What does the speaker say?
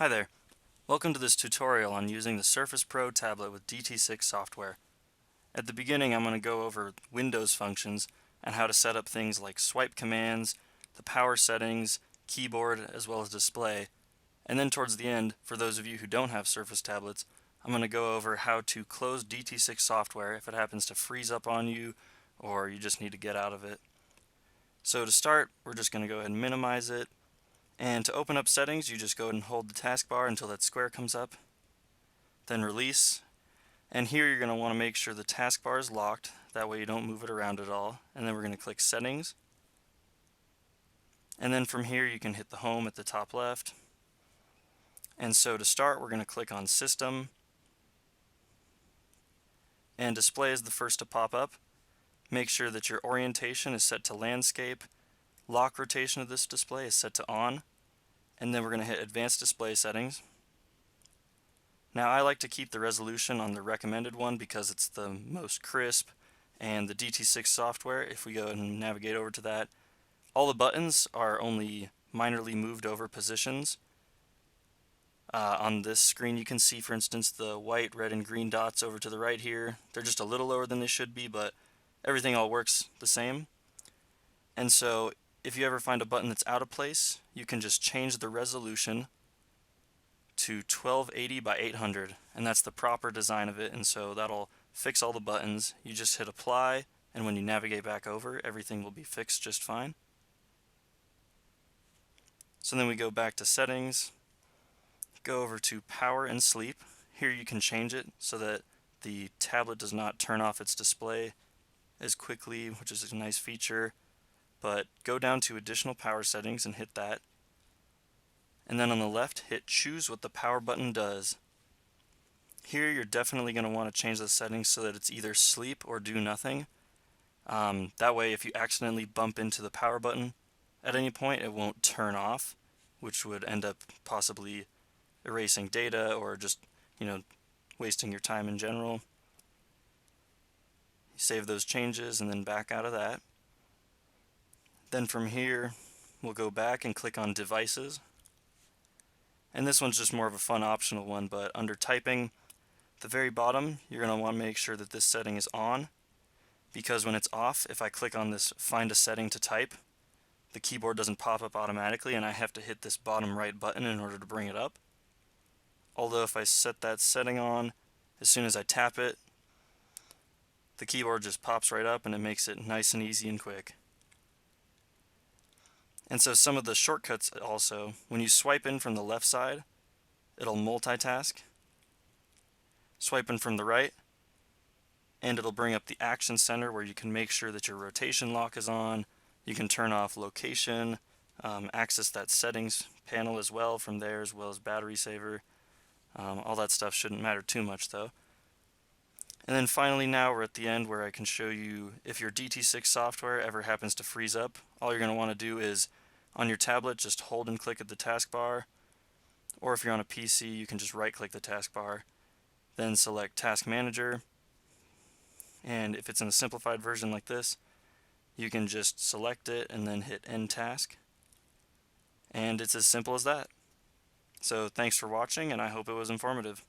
Hi there. Welcome to this tutorial on using the Surface Pro tablet with DT6 software. At the beginning I'm going to go over Windows functions and how to set up things like swipe commands, the power settings, keyboard, as well as display. And then towards the end, for those of you who don't have Surface tablets, I'm going to go over how to close DT6 software if it happens to freeze up on you or you just need to get out of it. So to start, we're just going to go ahead and minimize it. And to open up settings, you just go ahead and hold the taskbar until that square comes up. Then release. And here you're going to want to make sure the taskbar is locked. That way you don't move it around at all. And then we're going to click Settings. And then from here you can hit the Home at the top left. And so to start, we're going to click on System. And Display is the first to pop up. Make sure that your orientation is set to Landscape. Lock rotation of this display is set to On. And then we're going to hit Advanced Display Settings. Now I like to keep the resolution on the recommended one because it's the most crisp, and the DT6 software, if we go and navigate over to that, all the buttons are only minorly moved over positions. On this screen you can see, for instance, the white, red, and green dots over to the right here. They're just a little lower than they should be, but everything all works the same. And so if you ever find a button that's out of place, you can just change the resolution to 1280 by 800, and that's the proper design of it, and so that'll fix all the buttons. You just hit apply, and when you navigate back over, everything will be fixed just fine. So then we go back to settings, go over to power and sleep. Here you can change it so that the tablet does not turn off its display as quickly, which is a nice feature. But go down to additional power settings and hit that. And then on the left, hit choose what the power button does. Here you're definitely going to want to change the settings so that it's either sleep or do nothing. That way if you accidentally bump into the power button at any point, it won't turn off, which would end up possibly erasing data or just, wasting your time in general. You save those changes and then back out of that. Then from here, we'll go back and click on Devices. And this one's just more of a fun optional one, but under Typing, at the very bottom, you're going to want to make sure that this setting is on, because when it's off, if I click on this Find a Setting to Type, the keyboard doesn't pop up automatically, and I have to hit this bottom right button in order to bring it up. Although if I set that setting on, as soon as I tap it, the keyboard just pops right up and it makes it nice and easy and quick. And so some of the shortcuts also, when you swipe in from the left side, it'll multitask. Swipe in from the right, and it'll bring up the Action Center where you can make sure that your rotation lock is on. You can turn off location, access that settings panel as well from there, as well as battery saver. All that stuff shouldn't matter too much though. And then finally, now we're at the end where I can show you if your DT6 software ever happens to freeze up. All you're going to want to do is on your tablet just hold and click at the taskbar, or if you're on a PC you can just right click the taskbar, then select Task Manager, and if it's in a simplified version like this, you can just select it and then hit End Task, and it's as simple as that. So thanks for watching, and I hope it was informative.